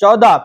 14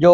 جو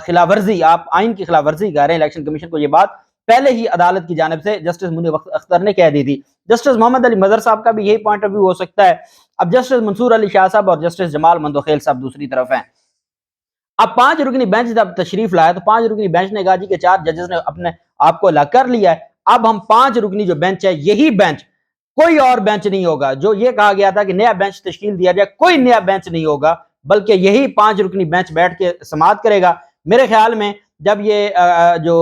خلاف ورزی، آپ آئین کی خلاف ورزی کر رہے ہیں الیکشن کمیشن کو، یہ بات پہلے ہی عدالت کی جانب سے جسٹس منیر اختر نے کہہ دی تھی۔ جسٹس محمد علی مظہر صاحب کا بھی یہی پوائنٹ آف ویو ہو سکتا ہے۔ اب جسٹس منصور علی شاہ صاحب اور جسٹس جمال مندوخیل صاحب دوسری طرف ہیں۔ اب 5 رکنی بینچ جب تشریف لایا تو 5 رکنی بینچ نے کہا جی کہ 4 ججز نے اپنے آپ کو الگ کر لیا ہے، اب ہم 5 رکنی جو بینچ ہے یہی بینچ، کوئی اور بینچ نہیں ہوگا۔ جو یہ کہا گیا تھا کہ نیا بینچ تشکیل دیا جائے، کوئی نیا بینچ نہیں ہوگا، بلکہ یہی 5 رکنی بینچ بیٹھ کے سماعت کرے گا۔ میرے خیال میں جب یہ جو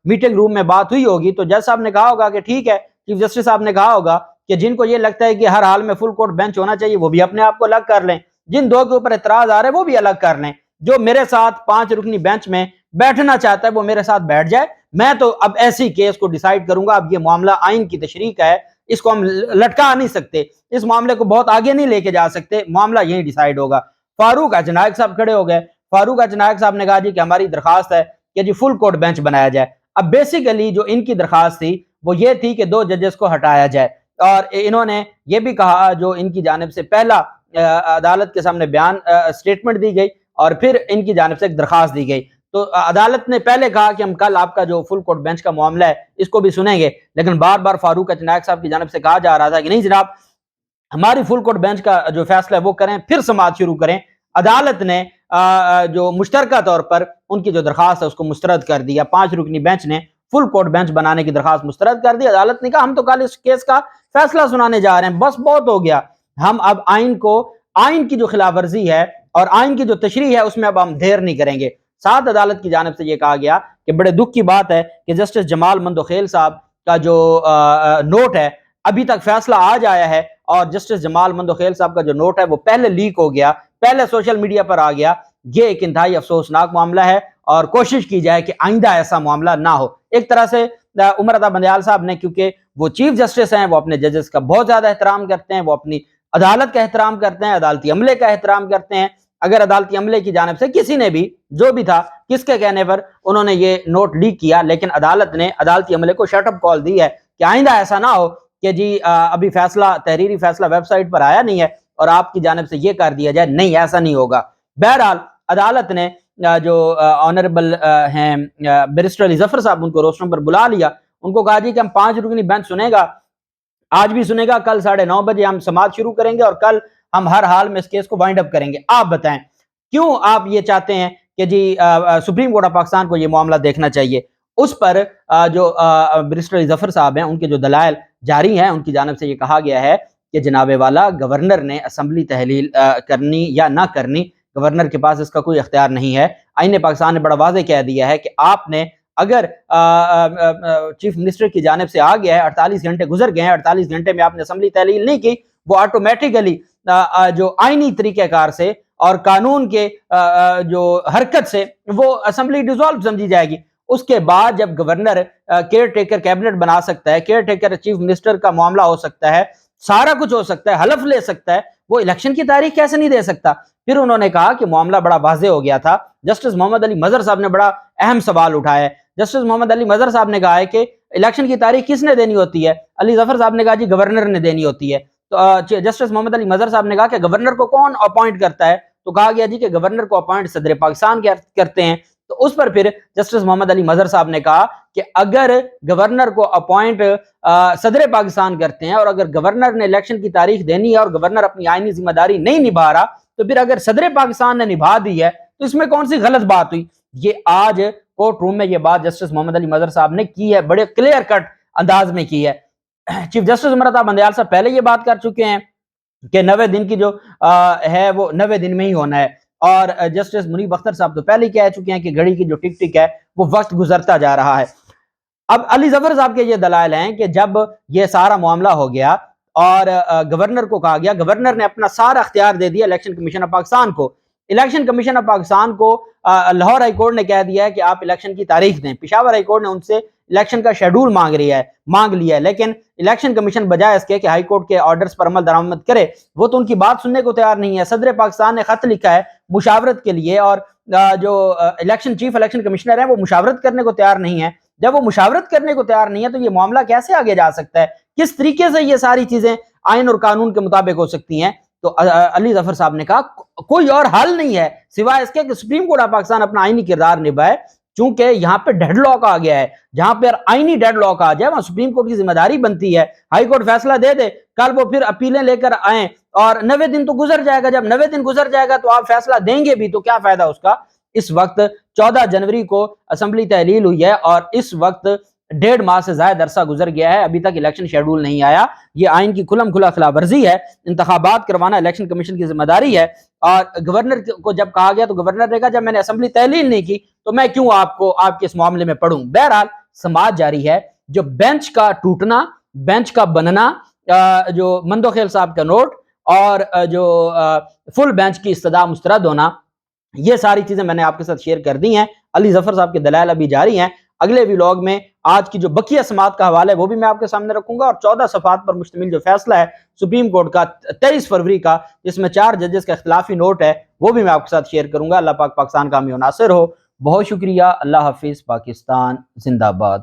میٹنگ روم میں بات ہوئی ہوگی تو جج صاحب نے کہا ہوگا کہ ٹھیک ہے، چیف جسٹس صاحب نے کہا ہوگا کہ جن کو یہ لگتا ہے کہ ہر حال میں فل کورٹ بینچ ہونا چاہیے وہ بھی اپنے آپ کو الگ کر لیں، جن دو کے اوپر اعتراض آ رہے ہیں وہ بھی الگ کر لیں، جو میرے ساتھ 5 رکنی بینچ میں بیٹھنا چاہتا ہے وہ میرے ساتھ بیٹھ جائے، میں تو اب ایسی کیس کو ڈیسائیڈ کروں گا۔ اب یہ معاملہ آئین کی تشریح کا ہے، اس کو ہم لٹکا نہیں سکتے، اس معاملے کو بہت آگے نہیں لے کے جا سکتے، معاملہ یہیں ڈیسائیڈ ہوگا۔ فاروق اچنائک صاحب کھڑے ہو گئے۔ فاروق اچنائک صاحب نے کہا جی کہ ہماری درخواست ہے کہ جی فل کورٹ بینچ بنایا جائے۔ اب بیسیکلی جو ان کی درخواست تھی وہ یہ تھی کہ 2 ججز کو ہٹایا جائے، اور انہوں نے یہ بھی کہا، جو ان کی جانب سے پہلا عدالت کے سامنے بیان سٹیٹمنٹ دی گئی اور پھر ان کی جانب سے ایک درخواست دی گئی، تو عدالت نے پہلے کہا کہ ہم کل آپ کا جو فل کورٹ بینچ کا معاملہ ہے اس کو بھی سنیں گے، لیکن بار بار فاروق اچنائک صاحب کی جانب سے کہا جا رہا تھا کہ نہیں جناب، ہماری فل کورٹ بینچ کا جو فیصلہ ہے وہ کریں پھر سماعت شروع کریں۔ عدالت نے جو مشترکہ طور پر ان کی جو درخواست ہے اس کو مسترد کر دیا، 5 رکنی بینچ نے فل کورٹ بینچ بنانے کی درخواست مسترد کر دی۔ عدالت نے کہا ہم تو کل اس کیس کا فیصلہ سنانے جا رہے ہیں، بس بہت ہو گیا، ہم اب آئین کی جو خلاف ورزی ہے اور آئین کی جو تشریح ہے اس میں اب ہم دیر نہیں کریں گے۔ ساتھ عدالت کی جانب سے یہ کہا گیا کہ بڑے دکھ کی بات ہے کہ جسٹس جمال مندوخیل صاحب کا جو نوٹ ہے ابھی تک فیصلہ آج آیا ہے، اور جسٹس جمال مندوخیل صاحب کا جو نوٹ ہے وہ پہلے لیک ہو گیا، پہلے سوشل میڈیا پر آ گیا۔ یہ ایک انتہائی افسوسناک معاملہ ہے اور کوشش کی جائے کہ آئندہ ایسا معاملہ نہ ہو۔ ایک طرح سے عمر عطا بندیال صاحب نے، کیونکہ وہ چیف جسٹس ہیں، وہ اپنے ججز کا بہت زیادہ احترام کرتے ہیں، وہ اپنی عدالت کا احترام کرتے ہیں، عدالتی عملے کا احترام کرتے ہیں۔ اگر عدالتی عملے کی جانب سے کسی نے بھی، جو بھی تھا، کس کے کہنے پر انہوں نے یہ نوٹ لیک کیا، لیکن عدالت نے عدالتی عملے کو شٹ اپ کال دی ہے کہ آئندہ ایسا نہ ہو کہ جی ابھی فیصلہ، تحریری فیصلہ ویب سائٹ پر آیا نہیں ہے اور آپ کی جانب سے یہ کر دیا جائے، نہیں ایسا نہیں ہوگا۔ بہرحال عدالت نے جو آنریبل ہیں بیرسٹر علی ظفر صاحب، ان کو روسٹرم پر بلا لیا، ان کو کہا جی کہ ہم 5 رکنی بینچ سنے گا، آج بھی سنے گا، کل 9:30 بجے ہم سماعت شروع کریں گے اور کل ہم ہر حال میں اس کیس کو وائنڈ اپ کریں گے۔ آپ بتائیں کیوں آپ یہ چاہتے ہیں کہ جی سپریم کورٹ آف پاکستان کو یہ معاملہ دیکھنا چاہیے؟ اس پر جو بیرسٹر علی ظفر صاحب ہیں، ان کے جو دلائل جاری ہیں، ان کی جانب سے یہ کہا گیا ہے کہ جناب والا گورنر نے اسمبلی تحلیل کرنی یا نہ کرنی، گورنر کے پاس اس کا کوئی اختیار نہیں ہے۔ آئین پاکستان نے بڑا واضح کہہ دیا ہے کہ آپ نے اگر چیف منسٹر کی جانب سے آ گیا ہے، 48 گھنٹے گزر گئے ہیں، 48 گھنٹے میں آپ نے اسمبلی تحلیل نہیں کی، وہ آٹومیٹیکلی جو آئینی طریقہ کار سے اور قانون کے جو حرکت سے وہ اسمبلی ڈیزالو سمجھی جائے گی۔ اس کے بعد جب گورنر کیئر ٹیکر کیبنٹ بنا سکتا ہے، کیئر ٹیکر چیف منسٹر کا معاملہ ہو سکتا ہے، سارا کچھ ہو سکتا ہے، حلف لے سکتا ہے، وہ الیکشن کی تاریخ کیسے نہیں دے سکتا؟ پھر انہوں نے کہا کہ معاملہ بڑا واضح ہو گیا تھا۔ جسٹس محمد علی مظہر صاحب نے بڑا اہم سوال اٹھایا ہے۔ جسٹس محمد علی مظہر صاحب نے کہا ہے کہ الیکشن کی تاریخ کس نے دینی ہوتی ہے؟ علی ظفر صاحب نے کہا جی گورنر نے دینی ہوتی ہے۔ تو جسٹس محمد علی مظہر صاحب نے کہا کہ گورنر کو کون اپوائنٹ کرتا ہے؟ تو کہا گیا جی کہ گورنر کو اپوائنٹ صدر پاکستان کرتے ہیں۔ تو اس پر پھر جسٹس محمد علی مظہر صاحب نے کہا کہ اگر گورنر کو اپوائنٹ صدر پاکستان کرتے ہیں اور اگر گورنر نے الیکشن کی تاریخ دینی ہے اور گورنر اپنی آئینی ذمہ داری نہیں نبھا رہا، تو پھر اگر صدر پاکستان نے نبھا دی ہے تو اس میں کون سی غلط بات ہوئی؟ یہ آج کورٹ روم میں یہ بات جسٹس محمد علی مظہر صاحب نے کی ہے، بڑے کلیئر کٹ انداز میں کی ہے۔ چیف جسٹس عمر عطا بندیال صاحب پہلے یہ بات کر چکے ہیں کہ 90 دن کی جو ہے وہ 90 دن میں ہی ہونا ہے، اور جسٹس منیب اختر صاحب تو پہلے ہی کہہ چکے ہیں کہ گھڑی کی جو ٹک ٹک ہے وہ وقت گزرتا جا رہا ہے۔ اب علی ظفر صاحب کے یہ دلائل ہیں کہ جب یہ سارا معاملہ ہو گیا اور گورنر کو کہا گیا، گورنر نے اپنا سارا اختیار دے دیا الیکشن کمیشن آف پاکستان کو۔ الیکشن کمیشن آف پاکستان کو لاہور ہائی کورٹ نے کہہ دیا ہے کہ آپ الیکشن کی تاریخ دیں، پشاور ہائی کورٹ نے ان سے الیکشن کا شیڈول مانگ لیا ہے، لیکن الیکشن کمیشن بجائے اس کے کہ ہائی کورٹ کے آرڈرز پر عمل درآمد کرے، وہ تو ان کی بات سننے کو تیار نہیں ہے۔ صدر پاکستان نے خط لکھا ہے مشاورت کے لیے، اور جو چیف الیکشن کمشنر ہیں وہ مشاورت کرنے کو تیار نہیں ہے۔ جب وہ مشاورت کرنے کو تیار نہیں ہے تو یہ معاملہ کیسے آگے جا سکتا ہے؟ کس طریقے سے یہ ساری چیزیں آئین اور قانون کے مطابق ہو سکتی ہیں؟ تو علی ظفر صاحب نے کہا کوئی اور حل نہیں ہے سوائے اس کے کہ سپریم کورٹ آف پاکستان اپنا آئینی کردار نبھائے، چونکہ یہاں پہ ڈیڈ لاک آ گیا ہے، جہاں پہ آئینی ڈیڈ لاک آ جائے وہاں سپریم کورٹ کی ذمہ داری بنتی ہے، ہائی کورٹ فیصلہ دے دے، کل وہ پھر اپیلیں لے کر آئیں اور 90 دن تو گزر جائے گا، جب 90 دن گزر جائے گا تو آپ فیصلہ دیں گے بھی تو کیا فائدہ اس کا۔ اس وقت 14 جنوری کو اسمبلی تحلیل ہوئی ہے اور اس وقت 1.5 ماہ سے زائد عرصہ گزر گیا ہے، ابھی تک الیکشن شیڈول نہیں آیا، یہ آئین کی کھلم کھلا خلاف ورزی ہے، انتخابات کروانا الیکشن کمیشن کی ذمہ داری ہے۔ اور گورنر کو جب کہا گیا تو گورنر نے کہا جب میں نے اسمبلی تحلیل نہیں کی تو میں کیوں آپ کے اس معاملے میں پڑھوں۔ بہرحال سماعت جاری ہے، جو بینچ کا ٹوٹنا، بینچ کا بننا، جو مندوخیل صاحب کا نوٹ اور جو فل بینچ کی استدعا مسترد ہونا، یہ ساری چیزیں میں نے آپ کے ساتھ شیئر کر دی ہیں۔ علی ظفر صاحب کے دلائل ابھی جاری ہیں، اگلے ویلاگ میں آج کی جو بقیہ سماعت کا حوالہ ہے وہ بھی میں آپ کے سامنے رکھوں گا، اور 14 صفحات پر مشتمل جو فیصلہ ہے سپریم کورٹ کا 23 فروری کا، جس میں 4 ججز کا اختلافی نوٹ ہے، وہ بھی میں آپ کے ساتھ شیئر کروں گا۔ اللہ پاک پاکستان کا حامی و ناصر ہو۔ بہت شکریہ، اللہ حافظ، پاکستان زندہ باد۔